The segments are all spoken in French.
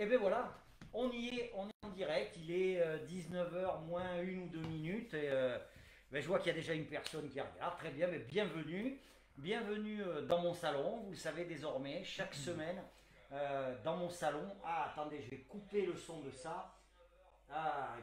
bien voilà, on est en direct, il est 19 h moins 1 ou 2 minutes et ben, je vois qu'il y a déjà une personne qui regarde, très bien, mais bienvenue, bienvenue dans mon salon, vous le savez désormais, chaque semaine dans mon salon. Ah attendez, je vais couper le son de ça. Ah,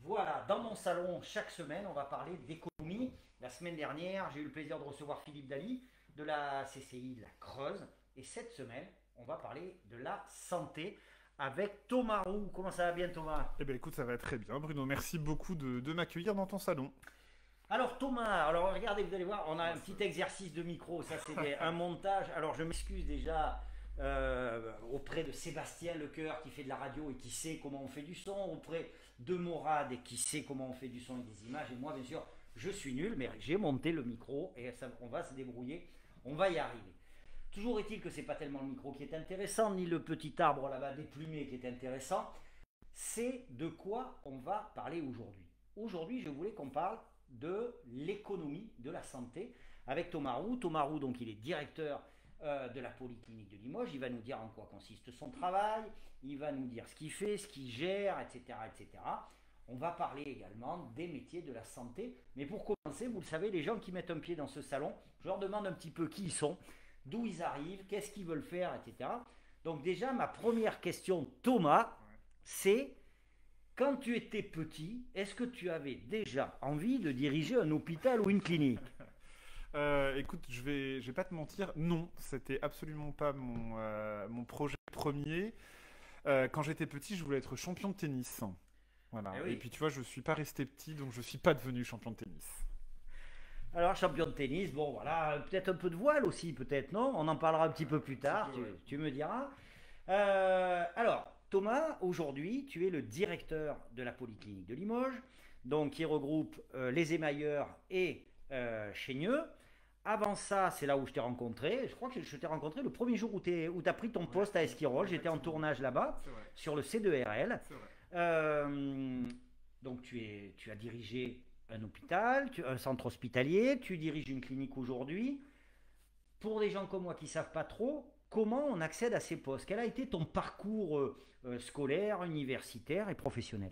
voilà, dans mon salon, chaque semaine, on va parler d'économie. La semaine dernière, j'ai eu le plaisir de recevoir Philippe Daly de la CCI de la Creuse. Et cette semaine, on va parler de la santé avec Thomas Roux. Comment ça va bien, Thomas? Eh bien écoute, ça va très bien Bruno, merci beaucoup de m'accueillir dans ton salon. Alors Thomas, alors regardez, vous allez voir, on a un petit exercice de micro, ça c'est un montage. Alors je m'excuse déjà auprès de Sébastien Lecoeur qui fait de la radio et qui sait comment on fait du son, auprès de Morad et qui sait comment on fait du son et des images. Et moi bien sûr, je suis nul, mais j'ai monté le micro et ça, on va se débrouiller, on va y arriver. Toujours est-il que c'est pas tellement le micro qui est intéressant, ni le petit arbre là-bas déplumé qui est intéressant, c'est de quoi on va parler aujourd'hui. Aujourd'hui, je voulais qu'on parle de l'économie de la santé avec Thomas Roux. Thomas Roux, donc, il est directeur de la Polyclinique de Limoges. Il va nous dire en quoi consiste son travail, il va nous dire ce qu'il fait, ce qu'il gère, etc., etc. On va parler également des métiers de la santé. Mais pour commencer, vous le savez, les gens qui mettent un pied dans ce salon, je leur demande un petit peu qui ils sont, d'où ils arrivent, qu'est-ce qu'ils veulent faire, etc. Donc déjà, ma première question, Thomas, c'est quand tu étais petit, est-ce que tu avais déjà envie de diriger un hôpital ou une clinique? Écoute, je vais pas te mentir, non, c'était absolument pas mon projet premier. Quand j'étais petit, je voulais être champion de tennis. Voilà. Eh Et oui. puis tu vois, je suis pas resté petit, donc je suis pas devenu champion de tennis. Alors, champion de tennis, bon voilà, peut-être un peu de voile aussi, peut-être, non? On en parlera un petit peu plus Un petit tard, peu, tu, ouais. tu me diras. Alors, Thomas, aujourd'hui, tu es le directeur de la Polyclinique de Limoges, donc qui regroupe les émailleurs et Chaigneux. Avant ça, c'est là où je t'ai rencontré. Je crois que je t'ai rencontré le premier jour où tu as pris ton Ouais, poste à Esquirol. J'étais en exactement. tournage là-bas, C'est vrai, sur le C2RL. c'est vrai. Euh, donc tu as dirigé un hôpital, un centre hospitalier, tu diriges une clinique aujourd'hui. Pour des gens comme moi qui ne savent pas trop, comment on accède à ces postes? Quel a été ton parcours scolaire, universitaire et professionnel?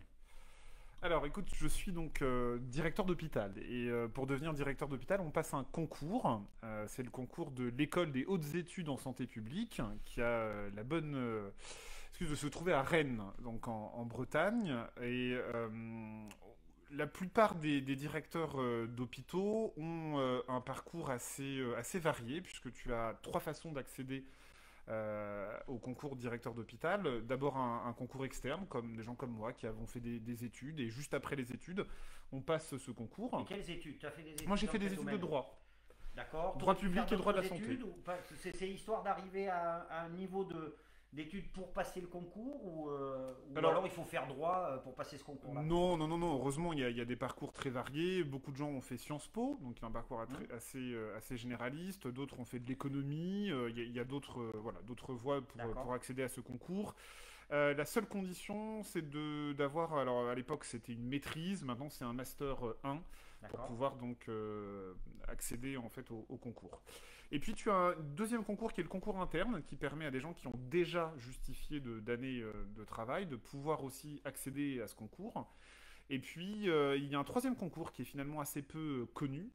Alors écoute, je suis donc directeur d'hôpital. Et pour devenir directeur d'hôpital, on passe un concours. C'est le concours de l'école des hautes études en santé publique, qui a la bonne excuse de se trouver à Rennes, donc en Bretagne. Et la plupart des directeurs d'hôpitaux ont un parcours assez varié, puisque tu as trois façons d'accéder au concours directeur d'hôpital. D'abord un concours externe, comme des gens comme moi qui avons fait des études, et juste après les études, on passe ce Et concours. quelles études? Tu as fait des Moi études j'ai dans fait des quel études de domaine? droit, D'accord. Tu droit aurais pu faire public et droit de d'autres la santé. études ou pas? C'est histoire d'arriver à un niveau d'études pour passer le concours ou alors Alors, il faut faire droit pour passer ce concours-là? non, non, non, non. Heureusement, il y a des parcours très variés. Beaucoup de gens ont fait Sciences Po, donc il y a un parcours Hum. assez généraliste. D'autres ont fait de l'économie. Il y a d'autres voilà, d'autres voies pour D'accord. accéder à ce concours. La seule condition, c'est d'avoir. Alors, à l'époque, c'était une maîtrise. Maintenant, c'est un master 1 pour D'accord. pouvoir donc accéder en fait au concours. Et puis, tu as un deuxième concours qui est le concours interne, qui permet à des gens qui ont déjà justifié d'années de travail de pouvoir aussi accéder à ce concours. Et puis, il y a un troisième concours qui est finalement assez peu connu,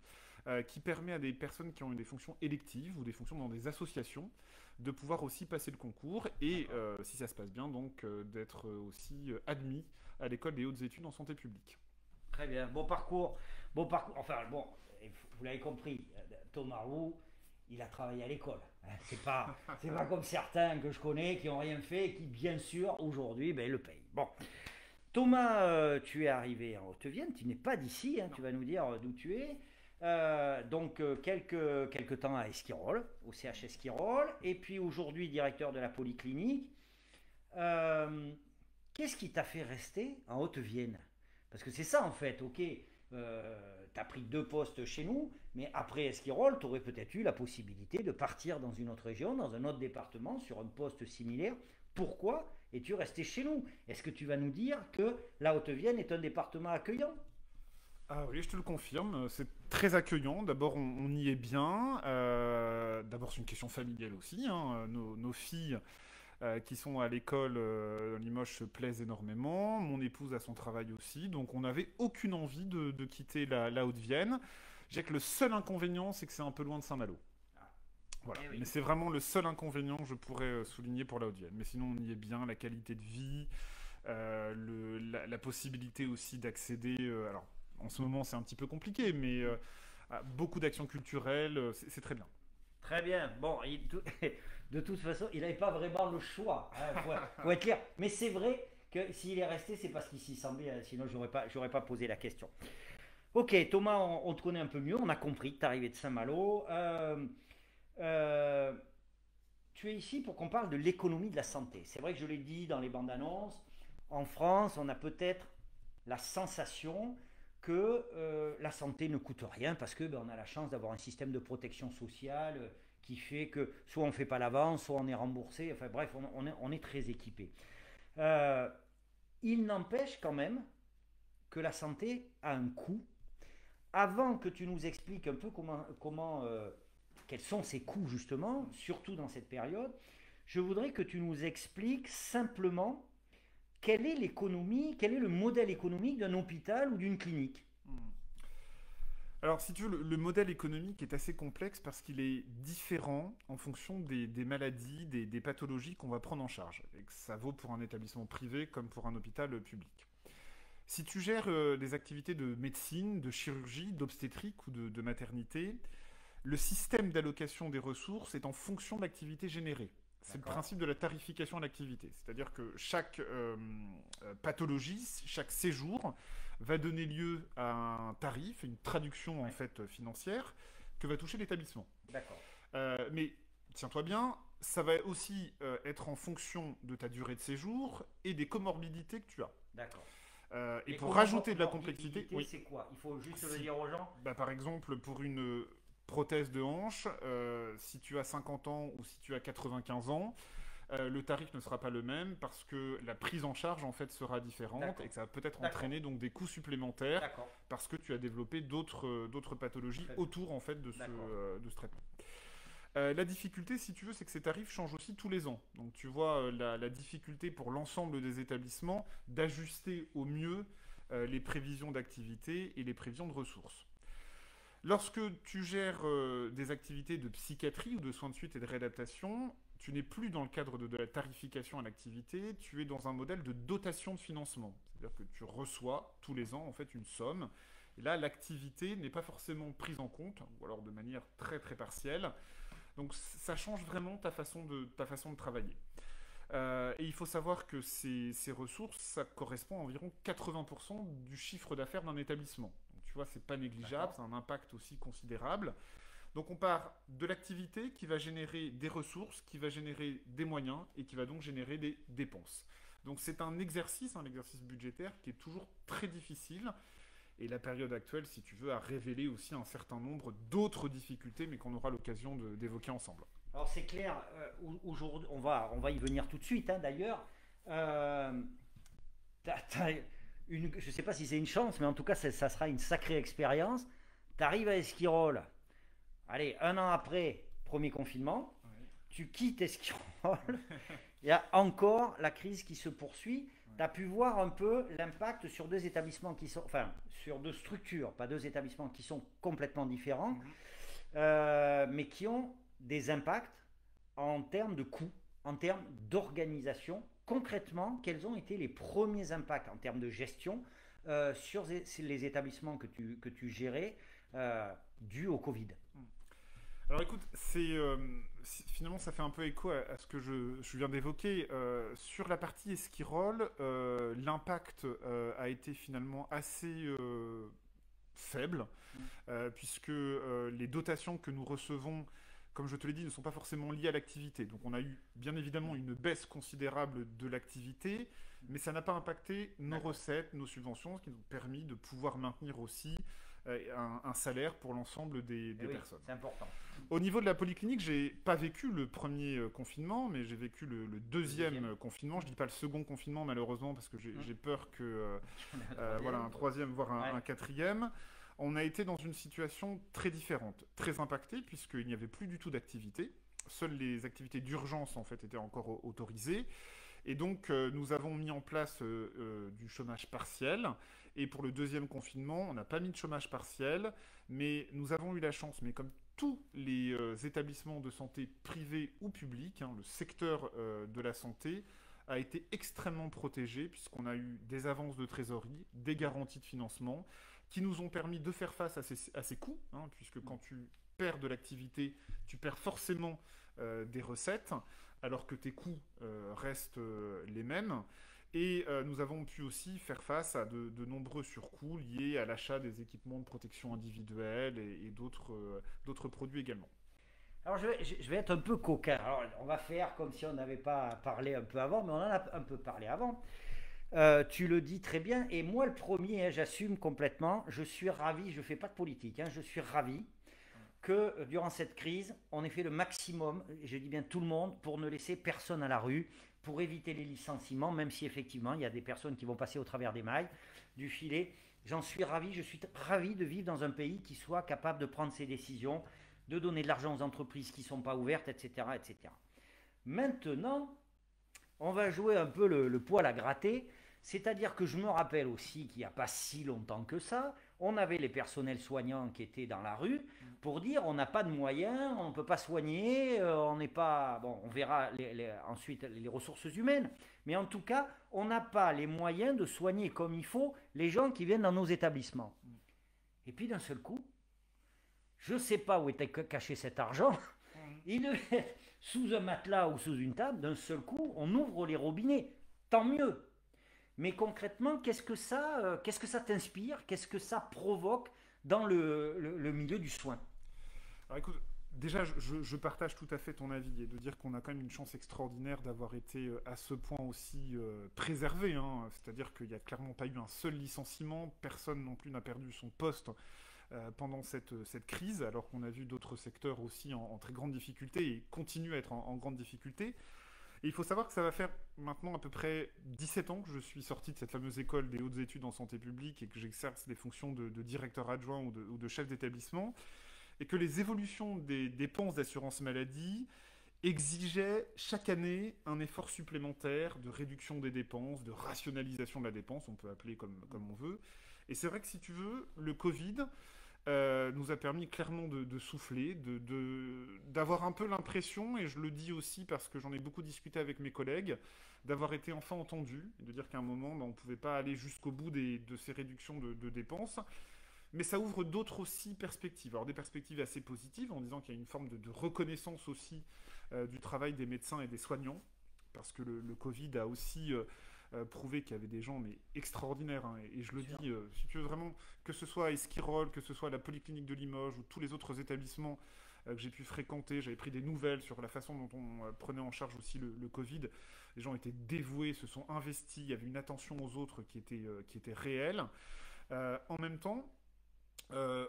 qui permet à des personnes qui ont eu des fonctions électives ou des fonctions dans des associations de pouvoir aussi passer le concours et, D'accord. si ça se passe bien, donc d'être aussi admis à l'école des hautes études en santé publique. Très bien. Bon parcours. Bon parcours. Enfin, bon, vous l'avez compris, Thomas Roux, il a travaillé à l'école. Hein. C'est pas comme certains que je connais qui n'ont rien fait et qui, bien sûr, aujourd'hui, ben, le payent. Bon. Thomas, tu es arrivé en Haute-Vienne, tu n'es pas d'ici, hein, Non. tu vas nous dire d'où tu es. Donc, quelques temps à Esquirol, au CH Esquirol, et puis aujourd'hui directeur de la Polyclinique. Euh, Qu'est-ce qui t'a fait rester en Haute-Vienne? Parce que c'est ça en fait, ok, t'as pris deux postes chez nous, mais après Esquirol, t'aurais peut-être eu la possibilité de partir dans une autre région, dans un autre département, sur un poste similaire. Pourquoi es-tu resté chez nous? Est-ce que tu vas nous dire que la Haute-Vienne est un département accueillant? Ah oui, je te le confirme, c'est très accueillant. D'abord, on y est bien. D'abord, c'est une question familiale aussi, hein. Nos filles qui sont à l'école Limoges se plaisent énormément. Mon épouse a son travail aussi, donc on n'avait aucune envie de quitter la Haute-Vienne. Je dirais que le seul inconvénient, c'est que c'est un peu loin de Saint-Malo. Voilà. Eh oui. Mais c'est vraiment le seul inconvénient que je pourrais souligner pour la Haute-Vienne. Mais sinon, on y est bien, la qualité de vie, la possibilité aussi d'accéder... alors, en ce moment, c'est un petit peu compliqué, mais à beaucoup d'actions culturelles, c'est très bien. Très bien. Bon, de toute façon, il n'avait pas vraiment le choix. Faut être clair. Mais c'est vrai que s'il est resté, c'est parce qu'il s'y sent bien. Sinon, j'aurais pas posé la question. Ok, Thomas, on te connaît un peu mieux. On a compris que tu arrivé de Saint-Malo. Euh, Tu es ici pour qu'on parle de l'économie de la santé. C'est vrai que je l'ai dit dans les bandes annonces. En France, on a peut-être la sensation que la santé ne coûte rien parce que on a la chance d'avoir un système de protection sociale qui fait que soit on ne fait pas l'avance, soit on est remboursé. Enfin bref, on est très équipé. Euh, il n'empêche quand même que la santé a un coût. Avant que tu nous expliques un peu quels sont ces coûts justement, surtout dans cette période, je voudrais que tu nous expliques simplement quelle est l'économie, quel est le modèle économique d'un hôpital ou d'une clinique. Alors, si tu veux, le modèle économique est assez complexe parce qu'il est différent en fonction des maladies, des pathologies qu'on va prendre en charge. Et que ça vaut pour un établissement privé comme pour un hôpital public. Si tu gères des activités de médecine, de chirurgie, d'obstétrique ou de maternité, le système d'allocation des ressources est en fonction de l'activité générée. C'est le principe de la tarification à l'activité. C'est-à-dire que chaque pathologie, chaque séjour va donner lieu à un tarif, une traduction en fait financière que va toucher l'établissement. D'accord. Mais tiens-toi bien, ça va aussi être en fonction de ta durée de séjour et des comorbidités que tu as. D'accord. Et pour rajouter de la complexité, oui. C'est quoi? Il faut juste le dire aux gens. Par exemple, pour une prothèse de hanche, si tu as 50 ans ou si tu as 95 ans, le tarif ne sera pas le même parce que la prise en charge en fait sera différente et que ça va peut-être entraîner donc des coûts supplémentaires parce que tu as développé d'autres pathologies autour en fait de ce traitement. La difficulté, si tu veux, c'est que ces tarifs changent aussi tous les ans. Donc tu vois la difficulté pour l'ensemble des établissements d'ajuster au mieux les prévisions d'activité et les prévisions de ressources. Lorsque tu gères des activités de psychiatrie ou de soins de suite et de réadaptation, tu n'es plus dans le cadre de la tarification à l'activité, tu es dans un modèle de dotation de financement. C'est-à-dire que tu reçois tous les ans en fait une somme. Et là, l'activité n'est pas forcément prise en compte, ou alors de manière très très partielle. Donc ça change vraiment ta façon de travailler. Et il faut savoir que ces ressources, ça correspond à environ 80% du chiffre d'affaires d'un établissement. Donc, tu vois, c'est pas négligeable, c'est un impact aussi considérable. Donc on part de l'activité qui va générer des ressources, qui va générer des moyens et qui va donc générer des dépenses. Donc c'est un exercice budgétaire qui est toujours très difficile. Et la période actuelle, si tu veux, a révélé aussi un certain nombre d'autres difficultés, mais qu'on aura l'occasion d'évoquer ensemble. Alors c'est clair, aujourd'hui, on va y venir tout de suite d'ailleurs. Je ne sais pas si c'est une chance, mais en tout cas ça sera une sacrée expérience. Tu arrives à Esquirol, allez, 1 an après, premier confinement, tu quittes Esquirol, il y a encore la crise qui se poursuit. Tu as pu voir un peu l'impact sur deux établissements qui sont, enfin sur deux structures, pas deux établissements qui sont complètement différents, mais qui ont des impacts en termes de coûts, en termes d'organisation. Concrètement, quels ont été les premiers impacts en termes de gestion sur les établissements que tu gérais dus au Covid? Alors écoute, finalement ça fait un peu écho à ce que je viens d'évoquer. Sur la partie Esquirol, l'impact a été finalement assez faible, puisque les dotations que nous recevons, comme je te l'ai dit, ne sont pas forcément liées à l'activité. Donc on a eu bien évidemment une baisse considérable de l'activité, mais ça n'a pas impacté nos recettes, nos subventions, ce qui nous a permis de pouvoir maintenir aussi un salaire pour l'ensemble des personnes. C'est important. Au niveau de la polyclinique, j'ai pas vécu le premier confinement, mais j'ai vécu le deuxième confinement. Je dis pas le second confinement malheureusement parce que j'ai peur que voilà, un troisième voire un quatrième. On a été dans une situation très différente, très impactée puisqu'il n'y avait plus du tout d'activité. seules les activités d'urgence en fait étaient encore autorisées. Et donc, nous avons mis en place du chômage partiel. Et pour le deuxième confinement, on n'a pas mis de chômage partiel, mais nous avons eu la chance, mais comme tous les établissements de santé privés ou publics, le secteur de la santé a été extrêmement protégé, puisqu'on a eu des avances de trésorerie, des garanties de financement, qui nous ont permis de faire face à ces coûts, puisque quand tu perds de l'activité, tu perds forcément des recettes, alors que tes coûts restent les mêmes. Et nous avons pu aussi faire face à de nombreux surcoûts liés à l'achat des équipements de protection individuelle et d'autres produits également. Alors je vais être un peu coquin. Alors on va faire comme si on n'avait pas parlé un peu avant, mais on en a un peu parlé avant. Tu le dis très bien, et moi le premier, j'assume complètement, je suis ravi, je ne fais pas de politique, je suis ravi que durant cette crise, on ait fait le maximum, et je dis bien tout le monde, pour ne laisser personne à la rue, pour éviter les licenciements, même si effectivement il y a des personnes qui vont passer au travers des mailles du filet. J'en suis ravi, je suis ravi de vivre dans un pays qui soit capable de prendre ses décisions, de donner de l'argent aux entreprises qui ne sont pas ouvertes, etc., etc. Maintenant, on va jouer un peu le poil à gratter, c'est-à-dire que je me rappelle aussi qu'il n'y a pas si longtemps que ça, on avait les personnels soignants qui étaient dans la rue pour dire on n'a pas de moyens, on ne peut pas soigner, on n'est pas... Bon, on verra ensuite les ressources humaines, mais en tout cas, on n'a pas les moyens de soigner comme il faut les gens qui viennent dans nos établissements. Et puis d'un seul coup, je ne sais pas où était caché cet argent, il devait être sous un matelas ou sous une table, d'un seul coup, on ouvre les robinets, tant mieux. Mais concrètement, qu'est-ce que ça t'inspire? Qu'est-ce que ça provoque dans le milieu du soin? Alors écoute, déjà, je partage tout à fait ton avis et de dire qu'on a quand même une chance extraordinaire d'avoir été à ce point aussi préservé. C'est-à-dire qu'il n'y a clairement pas eu un seul licenciement, personne non plus n'a perdu son poste pendant cette crise, alors qu'on a vu d'autres secteurs aussi en très grande difficulté et continuent à être en grande difficulté. Et il faut savoir que ça va faire maintenant à peu près 17 ans que je suis sorti de cette fameuse école des hautes études en santé publique et que j'exerce des fonctions de directeur adjoint ou de chef d'établissement, et que les évolutions des dépenses d'assurance maladie exigeaient chaque année un effort supplémentaire de réduction des dépenses, de rationalisation de la dépense, on peut appeler comme on veut. Et c'est vrai que si tu veux, le Covid nous a permis clairement de souffler, d'avoir un peu l'impression, et je le dis aussi parce que j'en ai beaucoup discuté avec mes collègues, d'avoir été enfin entendu, et de dire qu'à un moment, on ne pouvait pas aller jusqu'au bout de ces réductions de dépenses. Mais ça ouvre d'autres aussi perspectives. Alors des perspectives assez positives, en disant qu'il y a une forme de reconnaissance aussi du travail des médecins et des soignants, parce que le Covid a aussi... prouver qu'il y avait des gens mais extraordinaires, et je le dis, si tu veux vraiment, que ce soit à Esquirol, que ce soit à la Polyclinique de Limoges ou tous les autres établissements que j'ai pu fréquenter, j'avais pris des nouvelles sur la façon dont on prenait en charge aussi le Covid. Les gens étaient dévoués, se sont investis, il y avait une attention aux autres qui était réelle. En même temps,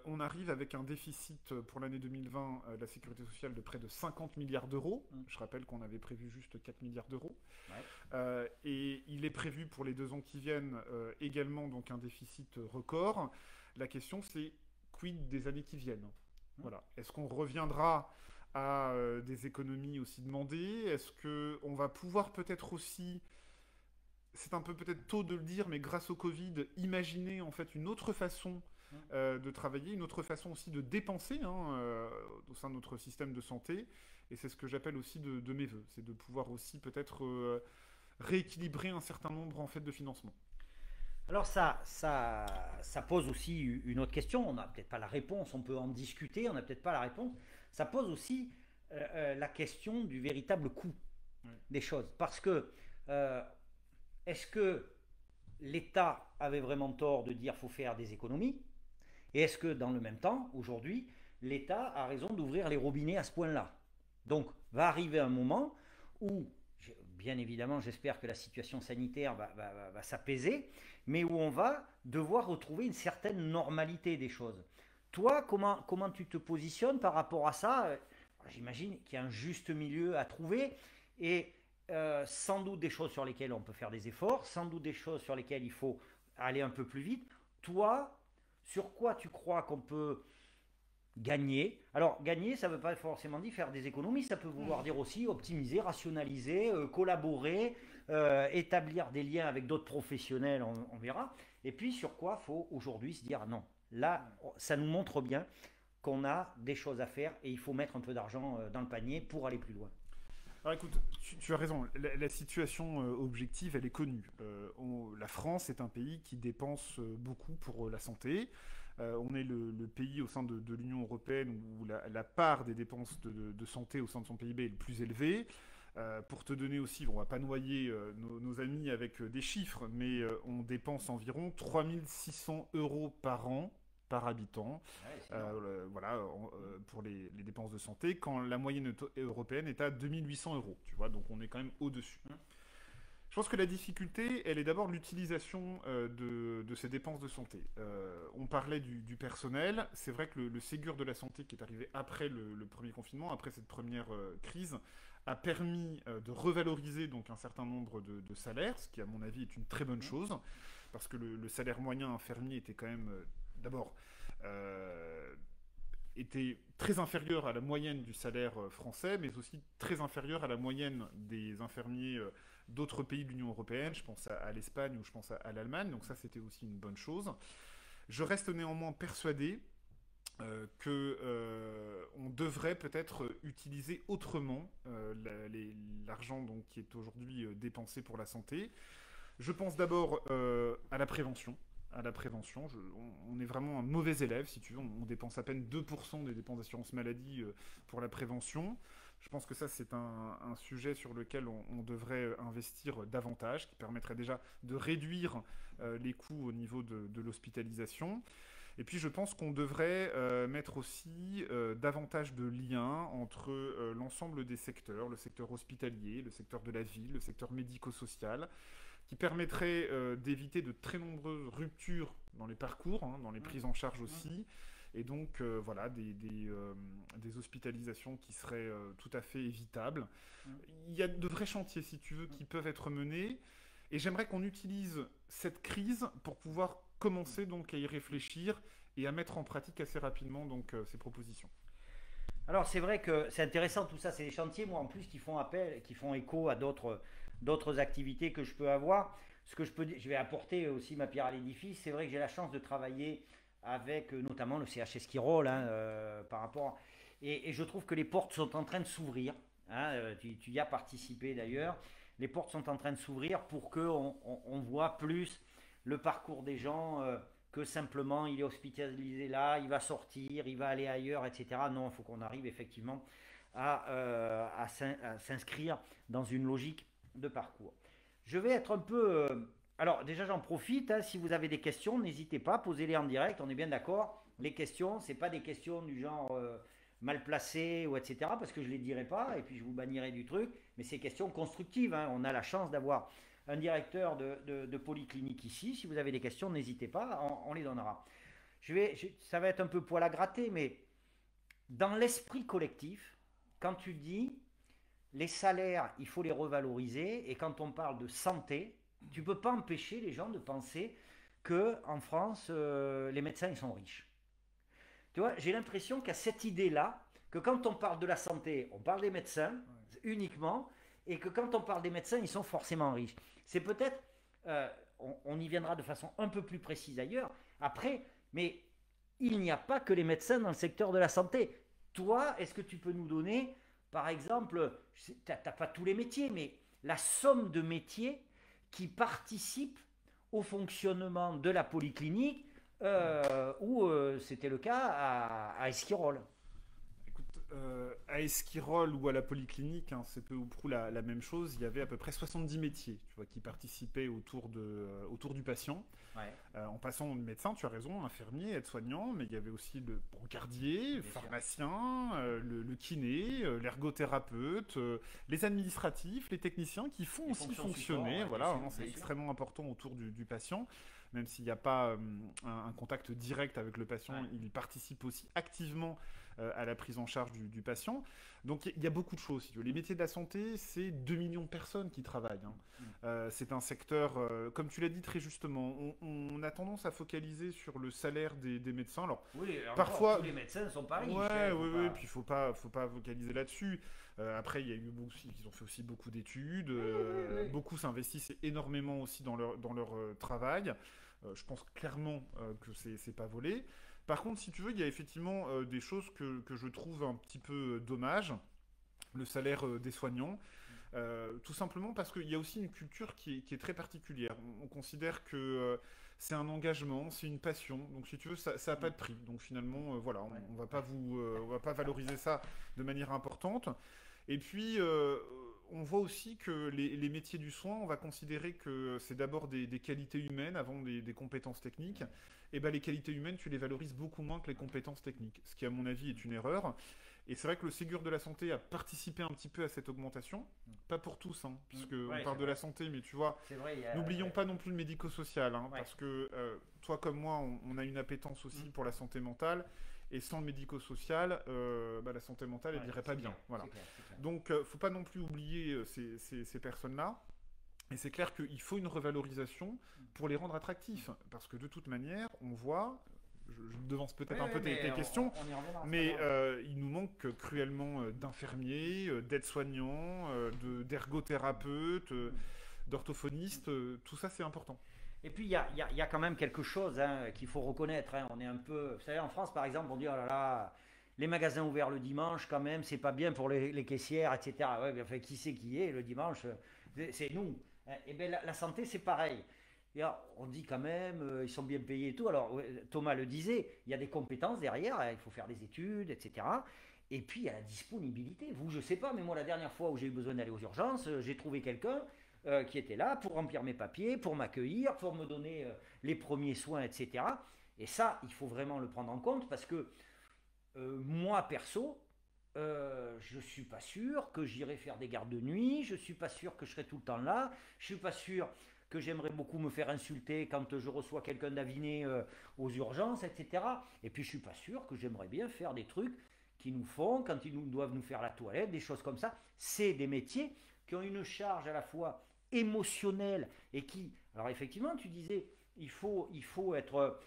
on arrive avec un déficit pour l'année 2020 de la sécurité sociale de près de 50 milliards d'euros. Je rappelle qu'on avait prévu juste 4 milliards d'euros. Ouais. Et il est prévu pour les 2 ans qui viennent également donc un déficit record. La question c'est quid des années qui viennent? Voilà. Est-ce qu'on reviendra à des économies aussi demandées? Est-ce qu'on va pouvoir peut-être aussi... C'est un peu peut-être tôt de le dire, mais grâce au Covid, imaginer en fait une autre façon de travailler, une autre façon aussi de dépenser au sein de notre système de santé. Et c'est ce que j'appelle aussi de mes voeux. C'est de pouvoir aussi peut-être rééquilibrer un certain nombre en fait de financements. Alors ça pose aussi une autre question. On n'a peut-être pas la réponse, on peut en discuter, on n'a peut-être pas la réponse. Ça pose aussi la question du véritable coût des choses. Parce que est-ce que l'État avait vraiment tort de dire qu'il faut faire des économies? Et est-ce que dans le même temps, aujourd'hui, l'État a raison d'ouvrir les robinets à ce point-là? Donc, va arriver un moment où, bien évidemment, j'espère que la situation sanitaire va s'apaiser, mais où on va devoir retrouver une certaine normalité des choses. Toi, comment tu te positionnes par rapport à ça? J'imagine qu'il y a un juste milieu à trouver, et sans doute des choses sur lesquelles on peut faire des efforts, sans doute des choses sur lesquelles il faut aller un peu plus vite. Toi, sur quoi tu crois qu'on peut gagner. Alors, gagner, ça ne veut pas forcément dire faire des économies, ça peut vouloir dire aussi optimiser, rationaliser, collaborer, établir des liens avec d'autres professionnels, on verra. Et puis, sur quoi il faut aujourd'hui se dire non. Là, ça nous montre bien qu'on a des choses à faire et il faut mettre un peu d'argent dans le panier pour aller plus loin. Alors écoute, tu as raison, la situation objective, elle est connue. La France est un pays qui dépense beaucoup pour la santé. On est le pays au sein de l'Union européenne où la part des dépenses de santé au sein de son PIB est le plus élevée. Pour te donner aussi, bon, on ne va pas noyer nos amis avec des chiffres, mais on dépense environ 3 600 euros par an par habitant, Ouais, voilà, pour les dépenses de santé, quand la moyenne européenne est à 2800 euros, tu vois, donc on est quand même au-dessus. Je pense que la difficulté, elle est d'abord l'utilisation de ces dépenses de santé. On parlait du personnel. C'est vrai que le Ségur de la santé qui est arrivé après le premier confinement, après cette première crise, a permis de revaloriser donc un certain nombre de salaires, ce qui à mon avis est une très bonne chose, parce que le salaire moyen infirmier était quand même d'abord était très inférieur à la moyenne du salaire français, mais aussi très inférieur à la moyenne des infirmiers d'autres pays de l'Union européenne. Je pense à l'Espagne ou je pense à l'Allemagne, donc ça c'était aussi une bonne chose. Je reste néanmoins persuadé qu'on devrait peut-être utiliser autrement l'argent donc, qui est aujourd'hui dépensé pour la santé. Je pense d'abord à la prévention. On est vraiment un mauvais élève, si tu veux. On dépense à peine 2% des dépenses d'assurance maladie pour la prévention. Je pense que ça, c'est un sujet sur lequel on devrait investir davantage, qui permettrait déjà de réduire les coûts au niveau de l'hospitalisation. Et puis, je pense qu'on devrait mettre aussi davantage de liens entre l'ensemble des secteurs, le secteur hospitalier, le secteur de la ville, le secteur médico-social, qui permettrait d'éviter de très nombreuses ruptures dans les parcours, dans les prises en charge aussi, et donc voilà, des hospitalisations qui seraient tout à fait évitables. Il y a de vrais chantiers, si tu veux, qui peuvent être menés, et j'aimerais qu'on utilise cette crise pour pouvoir commencer donc à y réfléchir et à mettre en pratique assez rapidement donc ces propositions. Alors c'est vrai que c'est intéressant tout ça, c'est des chantiers, moi en plus qui font écho à d'autres activités que je peux avoir. Je vais apporter aussi ma pierre à l'édifice. C'est vrai que j'ai la chance de travailler avec notamment le CH Esquirol par rapport. Et je trouve que les portes sont en train de s'ouvrir. Tu y as participé d'ailleurs. Les portes sont en train de s'ouvrir pour qu'on voit plus le parcours des gens que simplement il est hospitalisé là, il va sortir, il va aller ailleurs, etc. Non, il faut qu'on arrive effectivement à s'inscrire dans une logique de parcours. Je vais être un peu... alors déjà j'en profite, si vous avez des questions, n'hésitez pas, posez-les en direct, on est bien d'accord. Les questions, ce n'est pas des questions du genre mal placées ou etc. parce que je ne les dirai pas et puis je vous bannirai du truc, mais c'est des questions constructives. On a la chance d'avoir un directeur de polyclinique ici. Si vous avez des questions, n'hésitez pas, on les donnera. Ça va être un peu poil à gratter, mais dans l'esprit collectif, quand tu dis... les salaires, il faut les revaloriser. Et quand on parle de santé, tu ne peux pas empêcher les gens de penser qu'en France, les médecins, ils sont riches. Tu vois, j'ai l'impression qu'il y a cette idée-là, que quand on parle de la santé, on parle des médecins uniquement, et que quand on parle des médecins, ils sont forcément riches. C'est peut-être, on y viendra de façon un peu plus précise ailleurs, après, mais il n'y a pas que les médecins dans le secteur de la santé. Toi, est-ce que tu peux nous donner... par exemple, tu n'as pas tous les métiers, mais la somme de métiers qui participent au fonctionnement de la polyclinique, où c'était le cas à Esquirol. Écoute, à Esquirol ou à la polyclinique, c'est peu ou prou la même chose. Il y avait à peu près 70 métiers tu vois, qui participaient autour du patient. Ouais. En passant de médecin, tu as raison, infirmier, aide-soignant, mais il y avait aussi le brancardier, pharmacien, le kiné, l'ergothérapeute, les administratifs, les techniciens qui font aussi fonctionner. Support, voilà, c'est extrêmement important autour du patient. Même s'il n'y a pas un contact direct avec le patient, il participe aussi activement à la prise en charge du patient. Donc il y a beaucoup de choses. Si tu veux. Les métiers de la santé, c'est 2 millions de personnes qui travaillent. C'est un secteur, comme tu l'as dit très justement, on a tendance à focaliser sur le salaire des médecins. Alors, Oui, parfois, tous les médecins ne sont pas riches. oui, puis faut pas focaliser là-dessus. Après, il y a eu ils ont fait aussi beaucoup d'études. Oui. Beaucoup s'investissent énormément aussi dans leur travail. Je pense clairement que c'est pas volé. Par contre, si tu veux, il y a effectivement des choses que je trouve un petit peu dommages. Le salaire des soignants. Tout simplement parce qu'il y a aussi une culture qui est très particulière. On considère que c'est un engagement, c'est une passion. Donc si tu veux, ça n'a pas de prix. Donc finalement, voilà, on va pas valoriser ça de manière importante. Et puis, on voit aussi que les métiers du soin, on va considérer que c'est d'abord des qualités humaines avant des compétences techniques. Et ben les qualités humaines, tu les valorises beaucoup moins que les compétences techniques. Ce qui, à mon avis, est une erreur. Et c'est vrai que le Ségur de la santé a participé un petit peu à cette augmentation. Pas pour tous, puisque on parle de la santé, mais tu vois, n'oublions pas non plus le médico-social, parce que toi comme moi, on a une appétence aussi pour la santé mentale. Et sans le médico-social, la santé mentale, elle irait pas bien. Voilà. C'est clair. Donc, faut pas non plus oublier ces personnes-là. Et c'est clair qu'il faut une revalorisation pour les rendre attractifs. Parce que de toute manière, on voit, je devance peut-être un peu tes questions, on y reviendra, mais il nous manque cruellement d'infirmiers, d'aides-soignants, d'ergothérapeutes, d'orthophonistes. Tout ça, c'est important. Et puis il y a quand même quelque chose qu'il faut reconnaître. On est un peu, vous savez, en France par exemple, on dit oh là là, les magasins ouverts le dimanche quand même, c'est pas bien pour les caissières, etc. Ouais, mais enfin, qui c'est qui est le dimanche? C'est nous. Et bien la santé c'est pareil. Et alors, on dit quand même, ils sont bien payés et tout. Alors Thomas le disait, il y a des compétences derrière, il faut faire des études, etc. Et puis il y a la disponibilité. Vous, je sais pas, mais moi la dernière fois où j'ai eu besoin d'aller aux urgences, j'ai trouvé quelqu'un qui était là pour remplir mes papiers, pour m'accueillir, pour me donner les premiers soins, etc. Et ça, il faut vraiment le prendre en compte parce que moi, perso, je ne suis pas sûr que j'irai faire des gardes de nuit, je ne suis pas sûr que je serai tout le temps là, je ne suis pas sûr que j'aimerais beaucoup me faire insulter quand je reçois quelqu'un d'aviné aux urgences, etc. Et puis je ne suis pas sûr que j'aimerais bien faire des trucs qui nous font, quand ils doivent nous faire la toilette, des choses comme ça. C'est des métiers qui ont une charge à la fois émotionnelle et qui... Alors effectivement, tu disais, il faut être,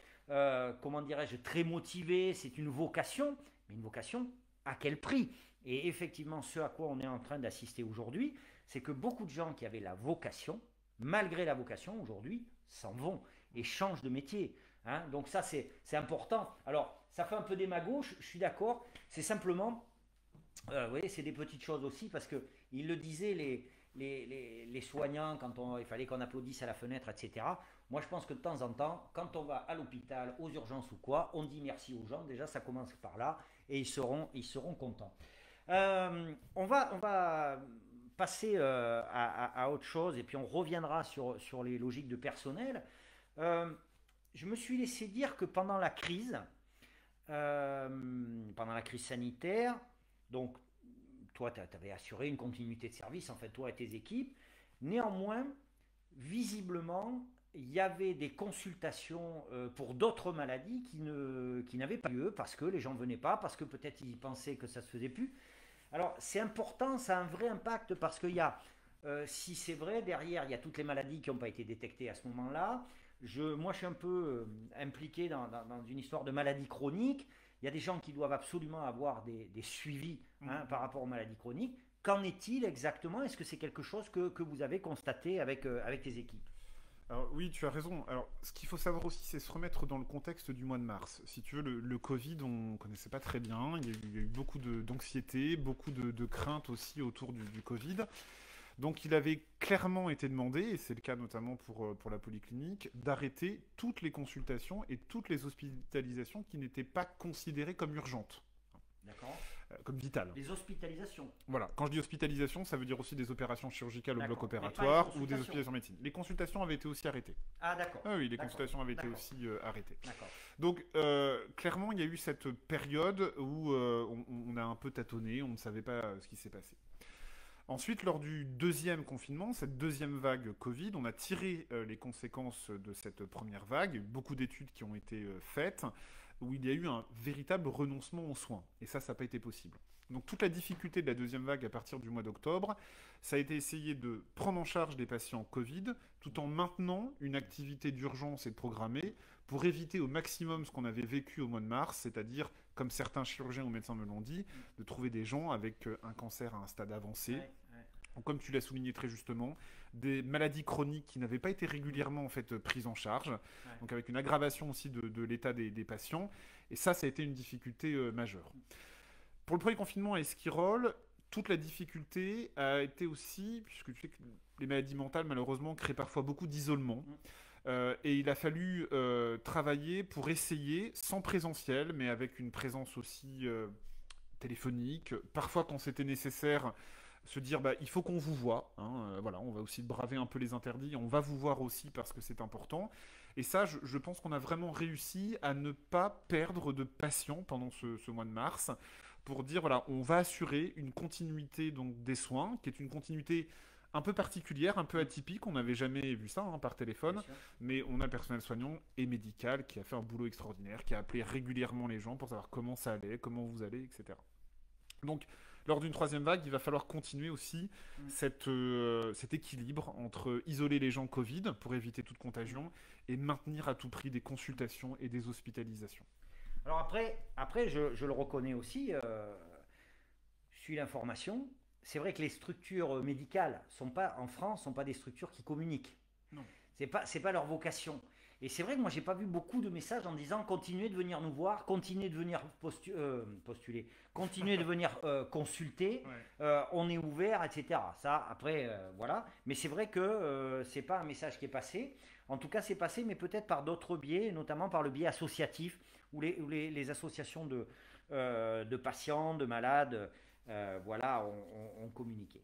comment dirais-je, très motivé, c'est une vocation, mais une vocation à quel prix? Et effectivement, ce à quoi on est en train d'assister aujourd'hui, c'est que beaucoup de gens qui avaient la vocation, malgré la vocation, aujourd'hui, s'en vont et changent de métier. Donc ça, c'est important. Alors, ça fait un peu démago, je suis d'accord, c'est simplement... vous voyez, c'est des petites choses aussi, parce qu'ils le disaient, les soignants, quand il fallait qu'on applaudisse à la fenêtre, etc. Moi, je pense que de temps en temps, quand on va à l'hôpital, aux urgences ou quoi, on dit merci aux gens. Déjà, ça commence par là, et ils seront contents. On va passer à autre chose, et puis on reviendra sur les logiques de personnel. Je me suis laissé dire que pendant la crise sanitaire, donc toi, tu avais assuré une continuité de service, en fait, toi et tes équipes. Néanmoins, visiblement, il y avait des consultations pour d'autres maladies qui n'avaient pas lieu parce que les gens ne venaient pas, parce que peut-être ils pensaient que ça ne se faisait plus. Alors, c'est important, ça a un vrai impact parce qu'il y a, si c'est vrai, derrière, il y a toutes les maladies qui n'ont pas été détectées à ce moment-là. Moi, je suis un peu impliqué dans une histoire de maladies chroniques. Il y a des gens qui doivent absolument avoir des suivis par rapport aux maladies chroniques. Qu'en est-il exactement? Est-ce que c'est quelque chose que vous avez constaté avec tes équipes? Alors, oui, tu as raison. Alors, ce qu'il faut savoir aussi, c'est se remettre dans le contexte du mois de mars. Si tu veux, le Covid, on ne connaissait pas très bien. Il y a eu beaucoup d'anxiété, beaucoup de craintes aussi autour du Covid. Donc il avait clairement été demandé, et c'est le cas notamment pour la polyclinique, d'arrêter toutes les consultations et toutes les hospitalisations qui n'étaient pas considérées comme urgentes. D'accord. Comme vitales. Les hospitalisations. Voilà, quand je dis hospitalisation, ça veut dire aussi des opérations chirurgicales au bloc opératoire ou des hospitalisations médecine. Les consultations avaient été aussi arrêtées. Ah d'accord. Ah oui, les consultations avaient été aussi arrêtées. D'accord. Donc clairement, il y a eu cette période où on a un peu tâtonné, on ne savait pas ce qui s'est passé. Ensuite, lors du deuxième confinement, cette deuxième vague Covid, on a tiré les conséquences de cette première vague. Il y a eu beaucoup d'études qui ont été faites. où il y a eu un véritable renoncement aux soins. Et ça n'a pas été possible. Donc toute la difficulté de la deuxième vague à partir du mois d'octobre, ça a été essayer de prendre en charge des patients Covid, tout en maintenant une activité d'urgence et de programmée pour éviter au maximum ce qu'on avait vécu au mois de mars, c'est-à-dire, comme certains chirurgiens ou médecins me l'ont dit, de trouver des gens avec un cancer à un stade avancé. Ouais. Donc, comme tu l'as souligné très justement, des maladies chroniques qui n'avaient pas été régulièrement en fait prises en charge, donc avec une aggravation aussi de l'état des patients. Et ça a été une difficulté majeure. Pour le premier confinement à Esquirol, toute la difficulté a été aussi, puisque tu sais que les maladies mentales malheureusement créent parfois beaucoup d'isolement. Et il a fallu travailler pour essayer, sans présentiel, mais avec une présence aussi téléphonique, parfois quand c'était nécessaire, se dire il faut qu'on vous voit, hein, voilà, on va aussi braver un peu les interdits, on va vous voir aussi parce que c'est important. Et ça, je pense qu'on a vraiment réussi à ne pas perdre de patients pendant ce mois de mars, pour dire voilà, on va assurer une continuité donc des soins, qui est une continuité un peu particulière, un peu atypique. On n'avait jamais vu ça par téléphone, mais on a le personnel soignant et médical qui a fait un boulot extraordinaire, qui a appelé régulièrement les gens pour savoir comment ça allait, comment vous allez, etc. Donc, lors d'une troisième vague, il va falloir continuer aussi cet équilibre entre isoler les gens Covid pour éviter toute contagion et maintenir à tout prix des consultations et des hospitalisations. Alors après je le reconnais aussi, je suis l'information. C'est vrai que les structures médicales en France sont pas des structures qui communiquent. Non. C'est pas leur vocation. Et c'est vrai que moi j'ai pas vu beaucoup de messages en disant continuez de venir nous voir, continuez de venir postuler, continuez de venir consulter, on est ouvert, etc. Ça après voilà. Mais c'est vrai que c'est pas un message qui est passé. En tout cas c'est passé, mais peut-être par d'autres biais, notamment par le biais associatif, où les associations de patients, de malades, voilà, ont communiqué.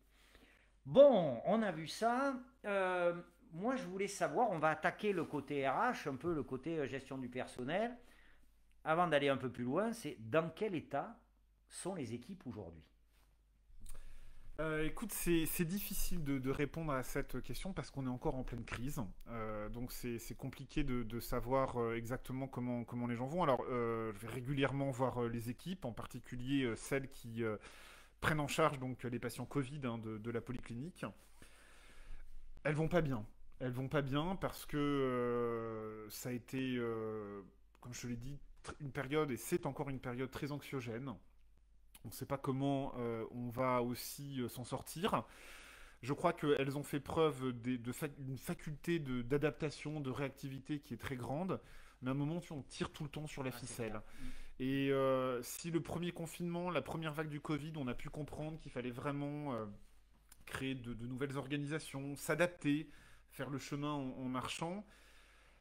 Bon, on a vu ça. Moi, je voulais savoir, on va attaquer le côté RH, un peu le côté gestion du personnel. Avant d'aller un peu plus loin, c'est dans quel état sont les équipes aujourd'hui ? Écoute, c'est difficile de répondre à cette question parce qu'on est encore en pleine crise. Donc c'est compliqué de savoir exactement comment les gens vont. Alors, je vais régulièrement voir les équipes, en particulier celles qui prennent en charge donc, les patients Covid de la polyclinique. Elles vont pas bien. Elles vont pas bien parce que ça a été, comme je te l'ai dit, une période, et c'est encore une période très anxiogène. On ne sait pas comment on va aussi s'en sortir. Je crois qu'elles ont fait preuve d'une faculté d'adaptation, de réactivité qui est très grande. Mais à un moment, on tire tout le temps sur la ficelle. Et si le premier confinement, la première vague du Covid, on a pu comprendre qu'il fallait vraiment créer de nouvelles organisations, s'adapter, faire le chemin en marchant.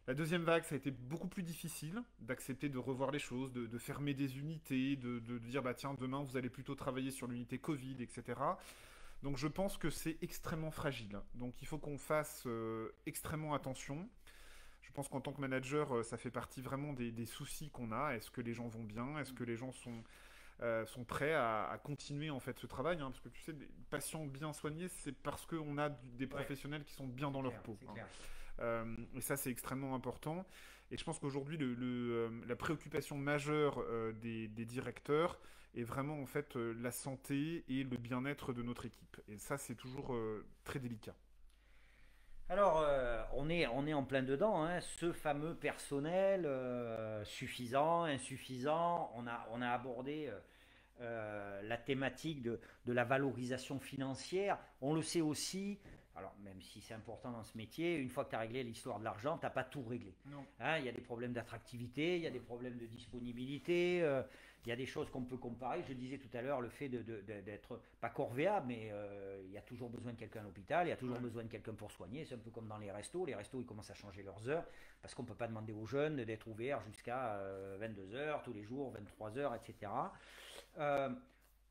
La deuxième vague, ça a été beaucoup plus difficile d'accepter de revoir les choses, de fermer des unités, de dire tiens, demain vous allez plutôt travailler sur l'unité Covid, etc. Donc je pense que c'est extrêmement fragile. Donc il faut qu'on fasse extrêmement attention. Je pense qu'en tant que manager, ça fait partie vraiment des soucis qu'on a. Est-ce que les gens vont bien ? Est-ce que les gens sont prêts à continuer en fait ce travail, parce que tu sais, des patients bien soignés, c'est parce qu'on a des professionnels qui sont bien dans leur peau. Et ça, c'est extrêmement important. Et je pense qu'aujourd'hui, la préoccupation majeure des directeurs est vraiment en fait la santé et le bien-être de notre équipe. Et ça, c'est toujours très délicat. Alors, on est en plein dedans, ce fameux personnel suffisant, insuffisant. On a abordé la thématique de la valorisation financière. On le sait aussi, alors même si c'est important dans ce métier, une fois que tu as réglé l'histoire de l'argent, tu n'as pas tout réglé. Il y a des problèmes d'attractivité, il y a des problèmes de disponibilité, il y a des choses qu'on peut comparer. Je disais tout à l'heure le fait d'être pas corvéable, mais il y a toujours besoin de quelqu'un à l'hôpital, il y a toujours besoin de quelqu'un pour soigner. C'est un peu comme dans les restos. Les restos, ils commencent à changer leurs heures parce qu'on ne peut pas demander aux jeunes d'être ouverts jusqu'à 22h tous les jours, 23h, etc.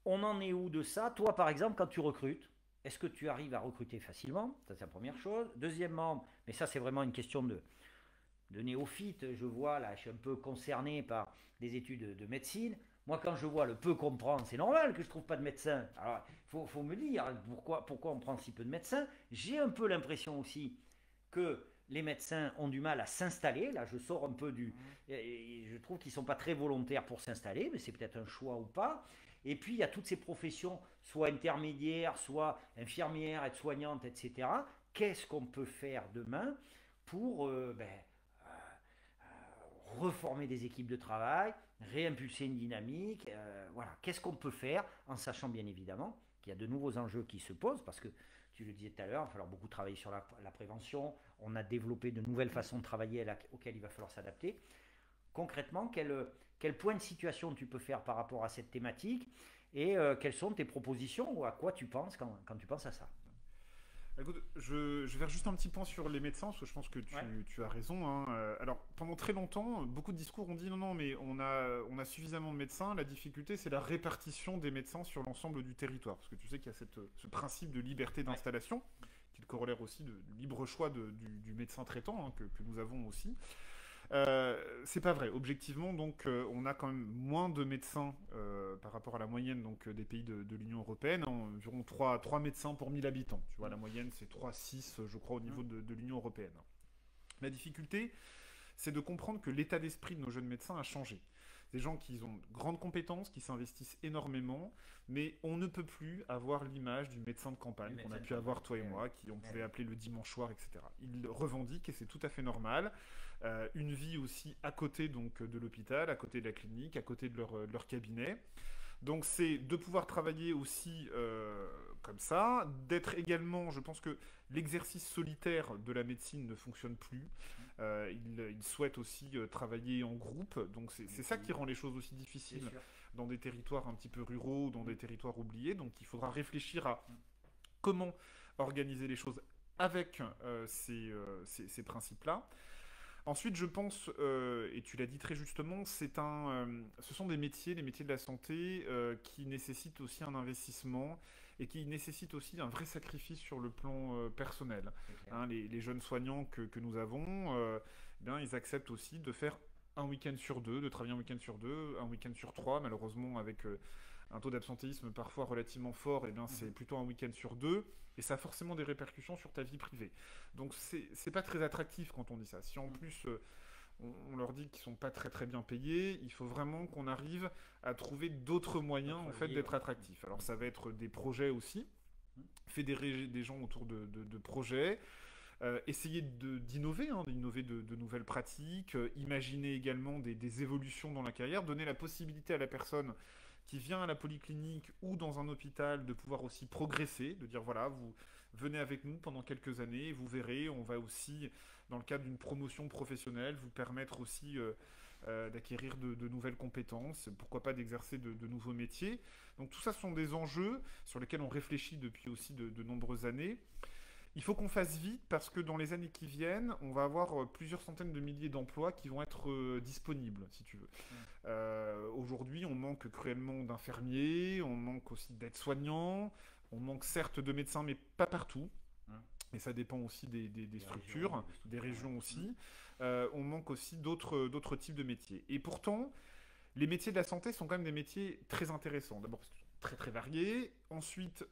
On en est où de ça ? Toi, par exemple, quand tu recrutes, est-ce que tu arrives à recruter facilement ? Ça, c'est la première chose. Deuxièmement, mais ça, c'est vraiment une question de néophyte. Je vois, là, je suis un peu concerné par des études de médecine. Moi, quand je vois le peu qu'on prend, c'est normal que je ne trouve pas de médecin. Alors, faut me dire pourquoi on prend si peu de médecins. J'ai un peu l'impression aussi que les médecins ont du mal à s'installer. Là, je sors un peu et je trouve qu'ils ne sont pas très volontaires pour s'installer, mais c'est peut-être un choix ou pas. Et puis, il y a toutes ces professions, soit intermédiaires, soit infirmières, aides-soignantes, etc. Qu'est-ce qu'on peut faire demain pour reformer des équipes de travail, réimpulser une dynamique, voilà. Qu'est-ce qu'on peut faire en sachant bien évidemment qu'il y a de nouveaux enjeux qui se posent parce que tu le disais tout à l'heure, il va falloir beaucoup travailler sur la prévention. On a développé de nouvelles façons de travailler auxquelles il va falloir s'adapter. Concrètement, quel point de situation tu peux faire par rapport à cette thématique et quelles sont tes propositions ou à quoi tu penses quand tu penses à ça? Écoute, je vais faire juste un petit point sur les médecins, parce que je pense que tu as raison, hein. Alors, pendant très longtemps, beaucoup de discours ont dit non, non, mais on a suffisamment de médecins. La difficulté, c'est la répartition des médecins sur l'ensemble du territoire. Parce que tu sais qu'il y a ce principe de liberté d'installation, qui est le corollaire aussi du libre choix du médecin traitant, hein, que nous avons aussi. C'est pas vrai. Objectivement, donc, on a quand même moins de médecins par rapport à la moyenne donc, des pays de l'Union européenne, environ 3 médecins pour 1000 habitants. Tu vois, la moyenne, c'est 3-6, je crois, au niveau de l'Union européenne. La difficulté, c'est de comprendre que l'état d'esprit de nos jeunes médecins a changé. Des gens qui ont de grandes compétences, qui s'investissent énormément, mais on ne peut plus avoir l'image du médecin de campagne qu'on a pu avoir toi et moi, qui on pouvait appeler le dimanche soir, etc. Ils revendiquent, et c'est tout à fait normal, une vie aussi à côté donc, de l'hôpital, à côté de la clinique, à côté de leur cabinet. Donc c'est de pouvoir travailler aussi comme ça, d'être également, je pense que l'exercice solitaire de la médecine ne fonctionne plus. Ils souhaitent aussi travailler en groupe, donc c'est ça qui rend les choses aussi difficiles dans des territoires un petit peu ruraux, dans des territoires oubliés. Donc il faudra réfléchir à comment organiser les choses avec ces principes-là. Ensuite, je pense, et tu l'as dit très justement, ce sont des métiers, les métiers de la santé, qui nécessitent aussi un investissement et qui nécessitent aussi un vrai sacrifice sur le plan personnel. Hein, les jeunes soignants que nous avons, bien, ils acceptent aussi de faire un week-end sur deux, de travailler un week-end sur deux, un week-end sur trois, malheureusement avec un taux d'absentéisme parfois relativement fort, et bien c'est plutôt un week-end sur deux, et ça a forcément des répercussions sur ta vie privée. Donc c'est pas très attractif quand on dit ça. Si en plus on leur dit qu'ils sont pas très très bien payés, il faut vraiment qu'on arrive à trouver d'autres moyens en fait d'être attractifs. Alors ça va être des projets aussi, fédérer des gens autour de projets. Essayer d'innover, d'innover de nouvelles pratiques, imaginer également des évolutions dans la carrière, donner la possibilité à la personne qui vient à la polyclinique ou dans un hôpital de pouvoir aussi progresser, de dire voilà, vous venez avec nous pendant quelques années, vous verrez, on va aussi, dans le cadre d'une promotion professionnelle, vous permettre aussi d'acquérir de nouvelles compétences, pourquoi pas d'exercer de nouveaux métiers. Donc tout ça sont des enjeux sur lesquels on réfléchit depuis aussi de nombreuses années. Il faut qu'on fasse vite parce que dans les années qui viennent, on va avoir plusieurs centaines de milliers d'emplois qui vont être disponibles, si tu veux. Aujourd'hui, on manque cruellement d'infirmiers, on manque aussi d'aides-soignants, on manque certes de médecins, mais pas partout. Et ça dépend aussi des structures, des régions aussi. On manque aussi d'autres types de métiers. Et pourtant, les métiers de la santé sont quand même des métiers très intéressants. D'abord, très très variés. Ensuite,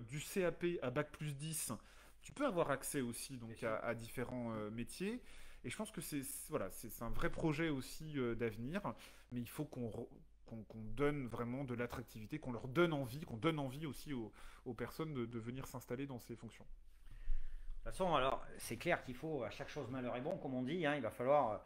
du CAP à Bac+10, tu peux avoir accès aussi donc, à différents métiers. Et je pense que c'est un vrai projet aussi d'avenir. Mais il faut qu'on donne vraiment de l'attractivité, qu'on leur donne envie, qu'on donne envie aussi aux personnes de venir s'installer dans ces fonctions. De toute façon, alors, c'est clair qu'il faut, à chaque chose malheur est bon, comme on dit, hein, il va falloir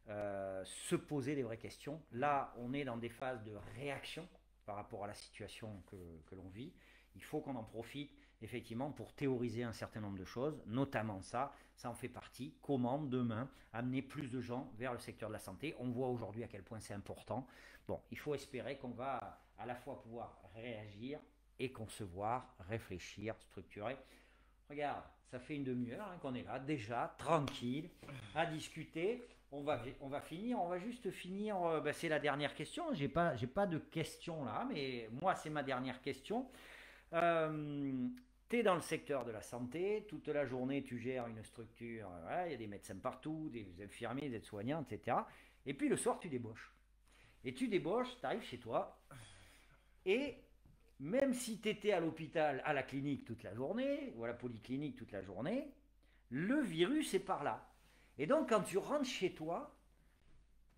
se poser les vraies questions. Là, on est dans des phases de réaction par rapport à la situation que l'on vit. Il faut qu'on en profite effectivement pour théoriser un certain nombre de choses, notamment ça en fait partie. Comment demain amener plus de gens vers le secteur de la santé? On voit aujourd'hui à quel point c'est important. Bon, il faut espérer qu'on va à la fois pouvoir réagir et concevoir, réfléchir, structurer. Regarde, ça fait une demi-heure qu'on est là, déjà, tranquille, à discuter. On va finir, on va juste finir, c'est la dernière question. J'ai pas de questions là, mais moi c'est ma dernière question. Tu es dans le secteur de la santé, toute la journée tu gères une structure, il y a des médecins partout, des infirmiers, des aides-soignants, etc. Et puis le soir tu débauches. Et tu débauches, tu arrives chez toi, et même si tu étais à l'hôpital, à la clinique toute la journée, ou à la polyclinique toute la journée, le virus est par là. Et donc, quand tu rentres chez toi,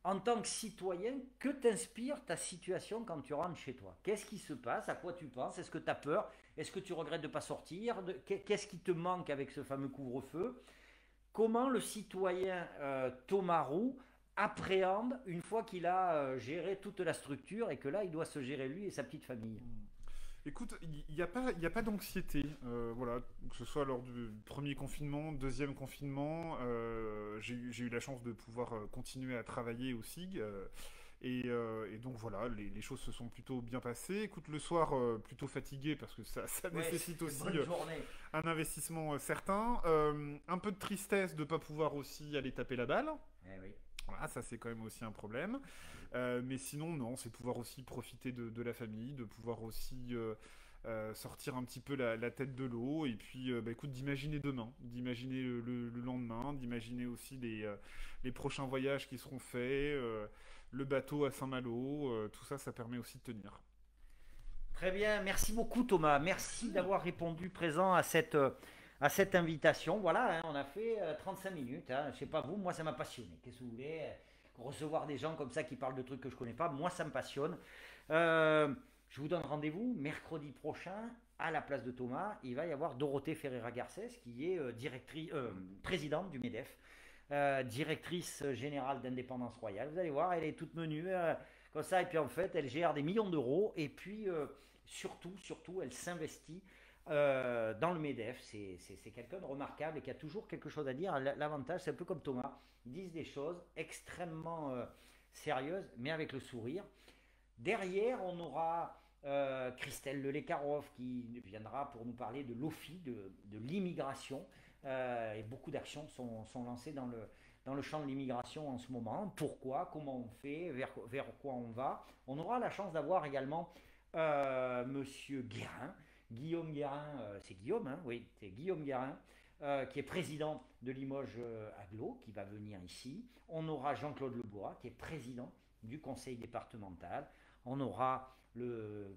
en tant que citoyen, que t'inspire ta situation quand tu rentres chez toi? Qu'est-ce qui se passe? À quoi tu penses? Est-ce que tu as peur? Est-ce que tu regrettes de ne pas sortir? Qu'est-ce qui te manque avec ce fameux couvre-feu? Comment le citoyen Thomas Roux appréhende une fois qu'il a géré toute la structure et que là, il doit se gérer lui et sa petite famille? Écoute, il n'y a pas d'anxiété, voilà, que ce soit lors du premier confinement, deuxième confinement, j'ai eu la chance de pouvoir continuer à travailler au SIG, et donc voilà, les choses se sont plutôt bien passées. Écoute, le soir, plutôt fatigué parce que ça Ouais, nécessite aussi bonne journée. un investissement certain, un peu de tristesse de ne pas pouvoir aussi aller taper la balle. Eh oui. Voilà, ça c'est quand même aussi un problème. Mais sinon, non, c'est pouvoir aussi profiter de la famille, de pouvoir aussi sortir un petit peu la tête de l'eau, et puis bah, écoute, d'imaginer demain, d'imaginer le lendemain, d'imaginer aussi les prochains voyages qui seront faits, le bateau à Saint-Malo, tout ça, ça permet aussi de tenir. Très bien, merci beaucoup Thomas. Merci d'avoir répondu présent à cette invitation. Voilà, hein, on a fait 35 minutes. Hein. Je sais pas vous, moi ça m'a passionné. Qu'est-ce que vous voulez? Recevoir des gens comme ça qui parlent de trucs que je connais pas, moi ça me passionne. Je vous donne rendez-vous mercredi prochain à la place de Thomas. Il va y avoir Dorothée Ferreira-Garcès qui est présidente du MEDEF, directrice générale d'Indépendance Royale. Vous allez voir, elle est toute menue comme ça, et puis en fait elle gère des millions d'euros, et puis surtout elle s'investit dans le MEDEF. C'est quelqu'un de remarquable et qui a toujours quelque chose à dire. L'avantage, c'est un peu comme Thomas, ils disent des choses extrêmement sérieuses, mais avec le sourire. Derrière, on aura Christelle Lelekarov qui viendra pour nous parler de l'OFI, de l'immigration. Et beaucoup d'actions sont lancées dans le champ de l'immigration en ce moment. Pourquoi? Comment on fait? Vers quoi on va? On aura la chance d'avoir également Monsieur Guérin, Guillaume Guérin, c'est Guillaume, hein, oui, c'est Guillaume Guérin, qui est président de Limoges Agglo, qui va venir ici. On aura Jean-Claude Lebois, qui est président du conseil départemental. On aura le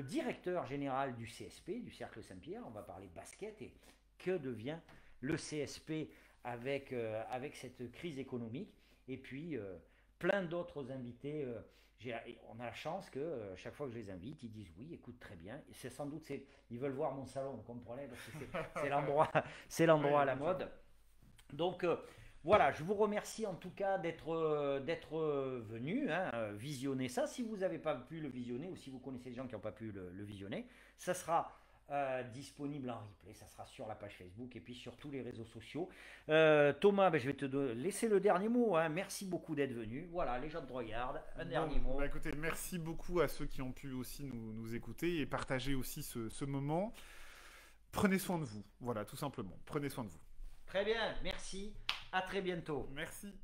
directeur général du CSP, du Cercle Saint-Pierre. On va parler basket et que devient le CSP avec cette crise économique. Et puis plein d'autres invités. On a la chance que chaque fois que je les invite, ils disent oui, écoute, très bien. Et c'est sans doute, ils veulent voir mon salon, vous comprenez, parce que c'est l'endroit à la mode. Donc voilà, je vous remercie en tout cas d'être venu visionner ça. Si vous n'avez pas pu le visionner, ou si vous connaissez des gens qui n'ont pas pu le visionner, ça sera disponible en replay, ça sera sur la page Facebook et puis sur tous les réseaux sociaux. Thomas, je vais te laisser le dernier mot. Hein. Merci beaucoup d'être venu. Voilà, les gens te regardent. Un dernier mot. Bah écoutez, merci beaucoup à ceux qui ont pu aussi nous écouter et partager aussi ce moment. Prenez soin de vous. Voilà, tout simplement. Prenez soin de vous. Très bien, merci. À très bientôt. Merci.